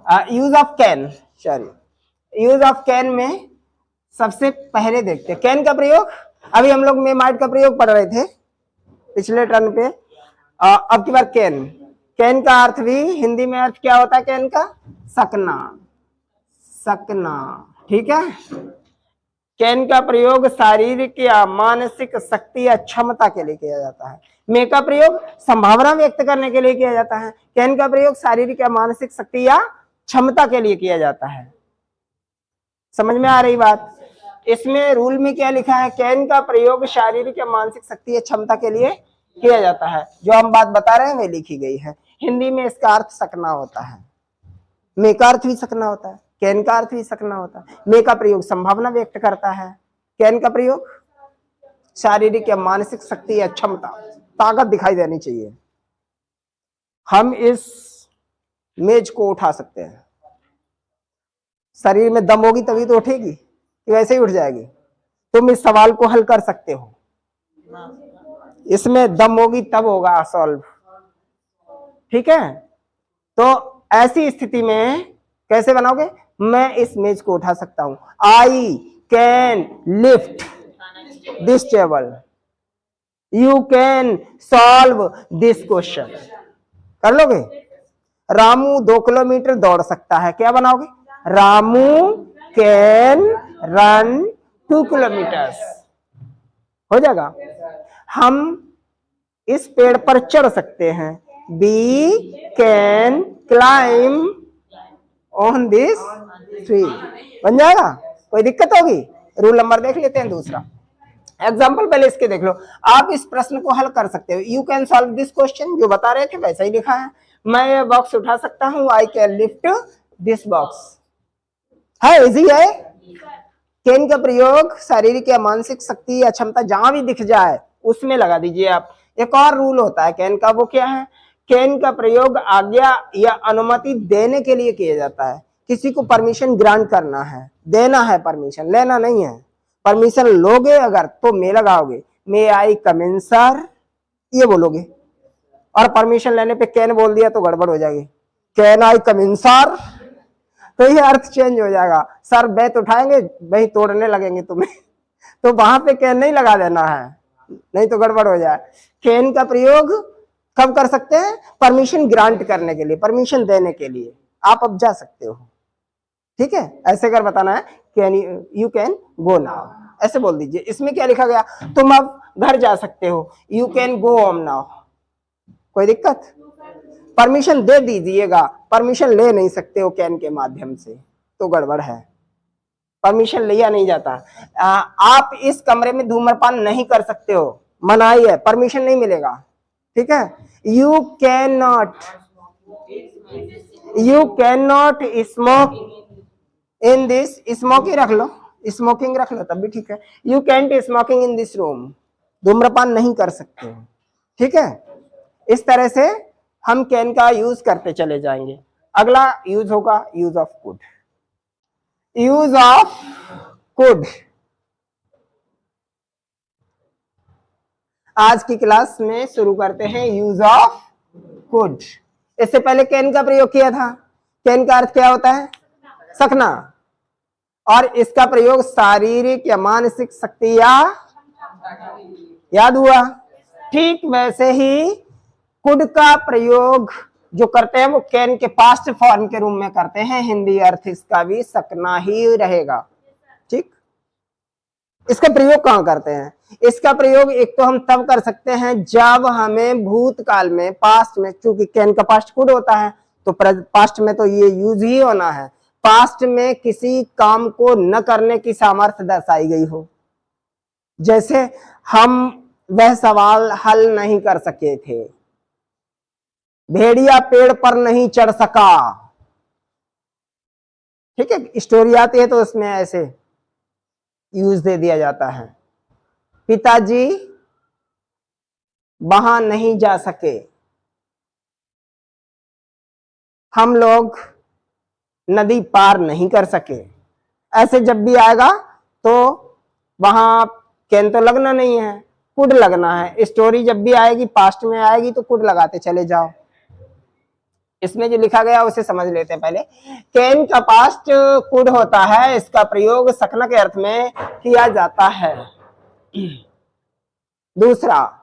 Use of can, sorry, use of can में सबसे पहले देखते हैं कैन का प्रयोग। अभी हम लोग मेमाइट का प्रयोग पढ़ रहे थे पिछले टर्न पे। अब की बार कैन, कैन का अर्थ भी हिंदी में अर्थ क्या होता है कैन का? सकना, सकना, ठीक है। कैन का प्रयोग शारीरिक या मानसिक शक्ति या क्षमता के लिए किया जाता है। मे का प्रयोग संभावना व्यक्त करने के लिए किया जाता है। कैन का प्रयोग शारीरिक या मानसिक शक्ति या क्षमता के लिए किया जाता है। समझ में आ रही बात? इसमें रूल में क्या लिखा है? कैन का प्रयोग शारीरिक या मानसिक शक्ति या क्षमता के लिए किया जाता है। जो हम बात बता रहे हैं वे लिखी गई है। हिंदी में इसका अर्थ सकना होता है। मे का अर्थ भी सकना होता है, कैन का अर्थ भी सकना होता है। मे का प्रयोग संभावना व्यक्त करता है, कैन का प्रयोग शारीरिक या मानसिक शक्ति या क्षमता, ताकत दिखाई देनी चाहिए। हम इस मेज को उठा सकते हैं, शरीर में दम होगी तभी तो उठेगी कि वैसे ही उठ जाएगी? तुम इस सवाल को हल कर सकते हो, इसमें दम होगी तब होगा सॉल्व, ठीक है। तो ऐसी स्थिति में कैसे बनाओगे? मैं इस मेज को उठा सकता हूं, I can lift this table, you can solve this question. कर लोगे? रामू 2 किलोमीटर दौड़ सकता है, क्या बनाओगे? रामू कैन रन 2 किलोमीटर्स, हो जाएगा। हम इस पेड़ पर चढ़ सकते हैं, we can climb on this tree, बन जाएगा? कोई दिक्कत होगी? रूल नंबर देख लेते हैं दूसरा एग्जाम्पल, पहले इसके देख लो। आप इस प्रश्न को हल कर सकते हो, you can solve this question, जो बता रहे थे वैसा ही लिखा है। मैं ये बॉक्स उठा सकता हूं, I can lift this box, है इजी है। कैन का प्रयोग शारीरिक या मानसिक शक्ति या क्षमता जहां भी दिख जाए उसमें लगा दीजिए आप। एक और रूल होता है कैन का, वो क्या है? कैन का प्रयोग आज्ञा या अनुमति देने के लिए किया जाता है। किसी को परमिशन ग्रांट करना है, देना है परमिशन, लेना नहीं है। परमिशन लोगे अगर तो मे लगाओगे, मे आई कम इन सर, ये बोलोगे। और परमिशन लेने पे कैन बोल दिया तो गड़बड़ हो जाएगी, can I come in sir, तो ये अर्थ चेंज हो जाएगा। सर बैत उठाएंगे, वही तोड़ने लगेंगे तुम्हें तो वहां पे कैन नहीं लगा देना है, नहीं तो गड़बड़ हो जाए। कैन का प्रयोग कब कर सकते हैं? परमिशन ग्रांट करने के लिए, परमिशन देने के लिए। आप अब जा सकते हो, ठीक है। ऐसे कर बताना है, can you can go now, ऐसे बोल दीजिए। इसमें क्या लिखा गया? तुम अब घर जा सकते हो, you can go home now, कोई दिक्कत? परमिशन दे दीजिएगा, परमिशन ले नहीं सकते हो कैन के माध्यम से, तो गड़बड़ है, परमिशन लिया नहीं जाता। आप इस कमरे में धूम्रपान नहीं कर सकते हो, मनाही है, परमिशन नहीं मिलेगा, ठीक है। You can not smoke in this, smoking रख लो, स्मोकिंग रख लो तब भी ठीक है। You can't smoking in this room, धूम्रपान नहीं कर सकते हो, ठीक है। इस तरह से हम कैन का यूज करते चले जाएंगे। अगला यूज होगा use of could. Use of could, आज की क्लास में शुरू करते हैं यूज ऑफ कुड। इससे पहले कैन का प्रयोग किया था। कैन का अर्थ क्या होता है? सकना, और इसका प्रयोग शारीरिक या मानसिक शक्ति या, याद हुआ? ठीक वैसे ही कुड का प्रयोग जो करते हैं वो कैन के पास्ट फॉर्म के रूप में करते हैं। हिंदी अर्थ इसका भी सकना ही रहेगा, ठीक। इसका प्रयोग कहां करते हैं? इसका प्रयोग एक तो हम तब कर सकते हैं जब हमें भूतकाल में, पास्ट में, चूंकि कैन का पास्ट कुड होता है तो पास्ट में तो ये यूज ही होना है। पास्ट में किसी काम को न करने की सामर्थ्य दर्शाई गई हो, जैसे हम वह सवाल हल नहीं कर सके थे, भेड़िया पेड़ पर नहीं चढ़ सका, ठीक है। स्टोरी आती है तो उसमें ऐसे यूज दे दिया जाता है। पिताजी वहां नहीं जा सके, हम लोग नदी पार नहीं कर सके, ऐसे जब भी आएगा तो वहां कैन तो लगना नहीं है, कुड लगना है। स्टोरी जब भी आएगी पास्ट में आएगी तो कुड लगाते चले जाओ। इसमें जो लिखा गया उसे समझ लेते हैं पहले। कैन का पास्ट कुड होता है, इसका प्रयोग सकना के अर्थ में किया जाता है। दूसरा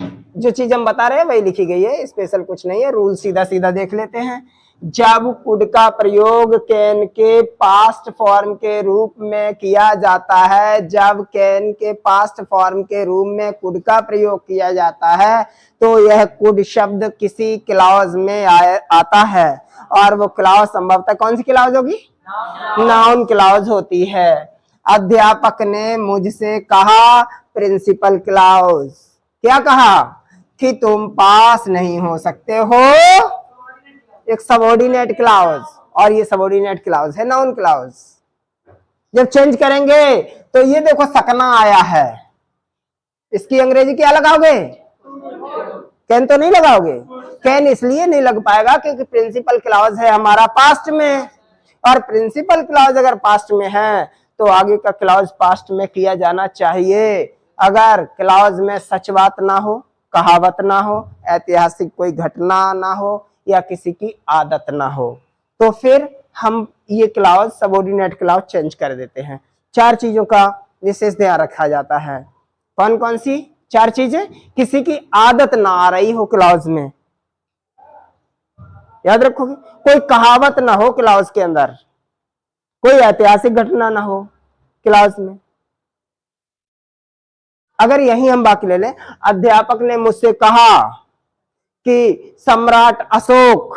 जो चीज हम बता रहे हैं वही लिखी गई है, स्पेशल कुछ नहीं है, रूल सीधा सीधा देख लेते हैं। जब कुड का प्रयोग कैन के पास्ट फॉर्म के रूप में किया जाता है, जब कैन के पास्ट फॉर्म के रूप में कुड का प्रयोग किया जाता है तो यह कुड शब्द किसी क्लॉज में आता है, और वो क्लॉज संभवतः कौन सी क्लॉज होगी? नाउन क्लॉज होती है। अध्यापक ने मुझसे कहा, प्रिंसिपल क्लॉज, क्या कहा? कि तुम पास नहीं हो सकते हो, एक सबऑर्डिनेट क्लॉज, और ये सबऑर्डिनेट क्लॉज है नाउन क्लॉज। जब चेंज करेंगे तो ये देखो सकना आया है, इसकी अंग्रेजी क्या लगाओगे? कैन तो नहीं लगाओगे। कैन इसलिए नहीं लग पाएगा क्योंकि प्रिंसिपल क्लॉज है हमारा पास्ट में, और प्रिंसिपल क्लॉज अगर पास्ट में है तो आगे का क्लॉज पास्ट में किया जाना चाहिए। अगर क्लॉज में सच बात ना हो, कहावत ना हो, ऐतिहासिक कोई घटना ना हो, या किसी की आदत ना हो, तो फिर हम ये क्लॉज सबऑर्डिनेट क्लॉज चेंज कर देते हैं। चार चीजों का विशेष ध्यान रखा जाता है। कौन कौन सी चार चीजें? किसी की आदत ना आ रही हो क्लॉज में, याद रखोगे, कोई कहावत ना हो क्लॉज के अंदर, कोई ऐतिहासिक घटना ना हो क्लॉज में। अगर यही हम बाकी ले लें, अध्यापक ने मुझसे कहा कि सम्राट अशोक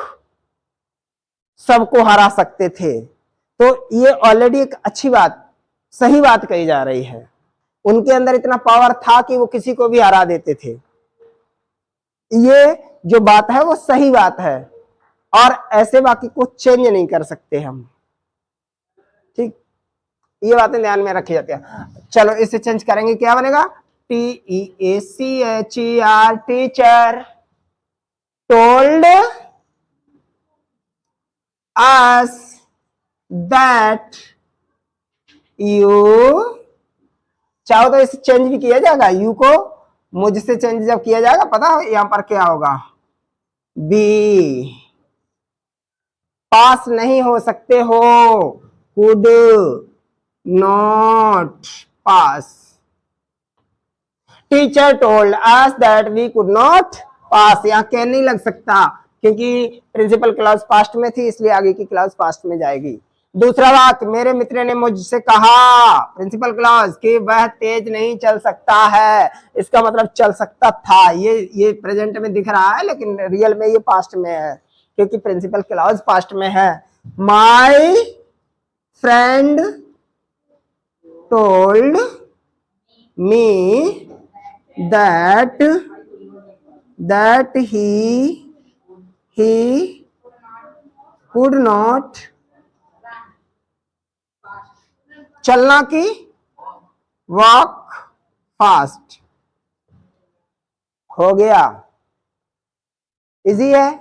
सबको हरा सकते थे, तो ये ऑलरेडी एक अच्छी बात, सही बात कही जा रही है। उनके अंदर इतना पावर था कि वो किसी को भी हरा देते थे। ये जो बात है वो सही बात है, और ऐसे बाकी को चेंज नहीं कर सकते हम। ठीक, ये बातें ध्यान में रखी जाती है। चलो इसे चेंज करेंगे, क्या बनेगा? TEACHER, teacher told us that you, चाहो तो इसे चेंज भी किया जाएगा, यू को मुझसे चेंज जब किया जाएगा, पता है यहां पर क्या होगा? बी, पास नहीं हो सकते हो, could not pass. Teacher told us that we could not pass, यहां कैन नहीं लग सकता क्योंकि प्रिंसिपल क्लॉज पास्ट में थी, इसलिए आगे की क्लॉज पास्ट में जाएगी। दूसरा वाक्य, मेरे मित्र ने मुझसे कहा, प्रिंसिपल क्लॉज, कि वह तेज नहीं चल सकता है, इसका मतलब चल सकता था। ये प्रेजेंट में दिख रहा है लेकिन रियल में ये पास्ट में है क्योंकि प्रिंसिपल क्लॉज पास्ट में है। My friend told me that he could not, चलना की, वॉक फास्ट, हो गया, इजी है,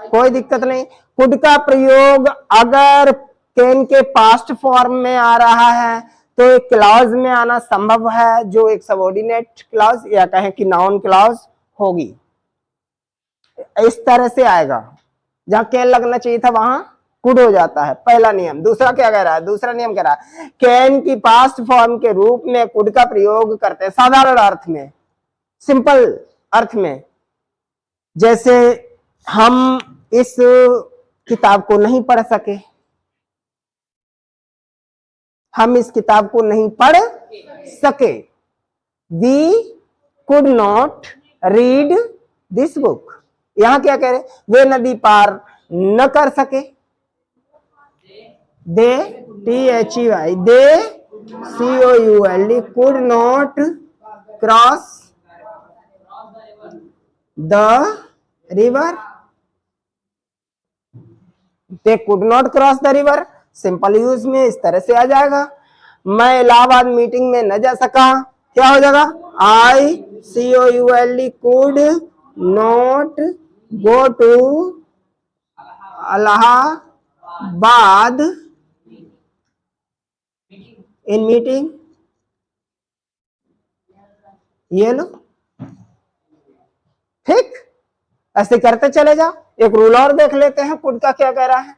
कोई दिक्कत नहीं। कुड का प्रयोग अगर कैन के पास्ट फॉर्म में आ रहा है तो एक क्लॉज में आना संभव है, जो एक सबऑर्डिनेट क्लॉज या कहें कि नाउन क्लॉज होगी। इस तरह से आएगा, जहां कैन लगना चाहिए था वहां कुड हो जाता है, पहला नियम। दूसरा क्या कह रहा है? दूसरा नियम कह रहा है कैन की पास्ट फॉर्म के रूप में कुड का प्रयोग करते हैं साधारण अर्थ में, सिंपल अर्थ में। जैसे हम इस किताब को नहीं पढ़ सके, हम इस किताब को नहीं पढ़ सके, we could not read this book. यहां क्या कह रहे? वे नदी पार न कर सके, दे, THEY, they, COULD, could not cross the river, they could not cross the river, simple use में इस तरह से आ जाएगा। मैं इलाहाबाद मीटिंग में न जा सका, क्या हो जाएगा? ICOULD could not go to Allahabad in meeting, ये लो, ठीक। ऐसे करते चले जाओ। एक रूल और देख लेते हैं, कुड का क्या कह रहा है।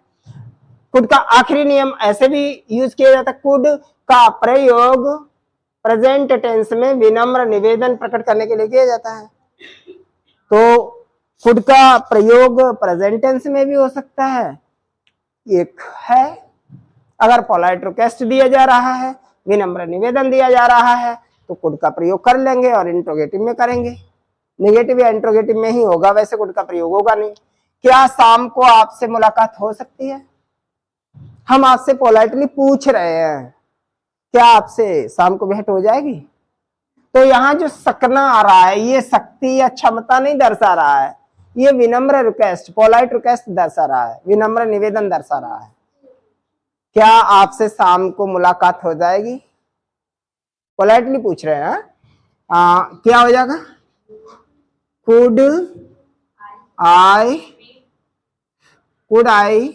कुड का आखिरी नियम ऐसे भी यूज किया जाता है, कुड का प्रयोग प्रेजेंट टेंस में विनम्र निवेदन प्रकट करने के लिए किया जाता है। तो कुड का प्रयोग प्रेजेंट टेंस में भी हो सकता है। एक है अगर पोलाइट रिक्वेस्ट दिया जा रहा है, विनम्र निवेदन दिया जा रहा है, तो कुड का प्रयोग कर लेंगे और इंट्रोगेटिव में करेंगे। नेगेटिव या इंट्रोगेटिव में ही होगा, वैसे कुड का प्रयोग होगा नहीं। क्या शाम को आपसे मुलाकात हो सकती है? हम आपसे पोलाइटली पूछ रहे हैं, क्या आपसे शाम को भेंट हो जाएगी? तो यहाँ जो सकना आ रहा है, ये शक्ति या क्षमता नहीं दर्शा रहा है, ये विनम्र रिक्वेस्ट, पोलाइट रिक्वेस्ट दर्शा रहा है, विनम्र निवेदन दर्शा रहा है। क्या आपसे शाम को मुलाकात हो जाएगी? पोलाइटली पूछ रहे हैं। क्या हो जाएगा? Could I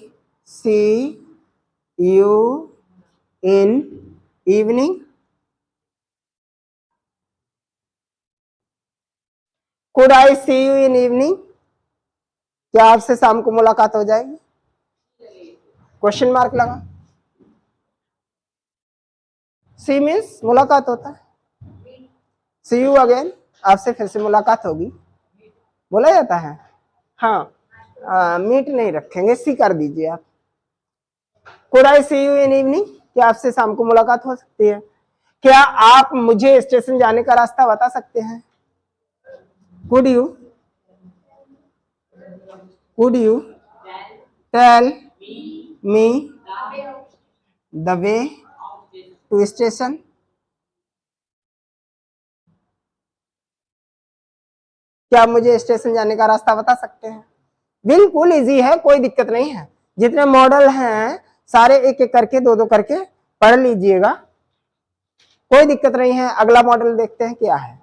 see you in evening? Could I see you in evening? क्या आपसे शाम को मुलाकात हो जाएगी? क्वेश्चन मार्क लगा। सी मीन्स मुलाकात होता है, सी यू अगेन, आपसे फिर से मुलाकात होगी बोला जाता है। हाँ, मीट नहीं रखेंगे, सी कर दीजिए आप। Could I see you in evening? क्या आपसे शाम को मुलाकात हो सकती है? क्या आप मुझे स्टेशन जाने का रास्ता बता सकते हैं? Could you tell me the way to station? क्या मुझे स्टेशन जाने का रास्ता बता सकते हैं? बिल्कुल इजी है, कोई दिक्कत नहीं है। जितने मॉडल हैं सारे एक एक करके, दो दो करके पढ़ लीजिएगा, कोई दिक्कत नहीं है। अगला मॉडल देखते हैं क्या है।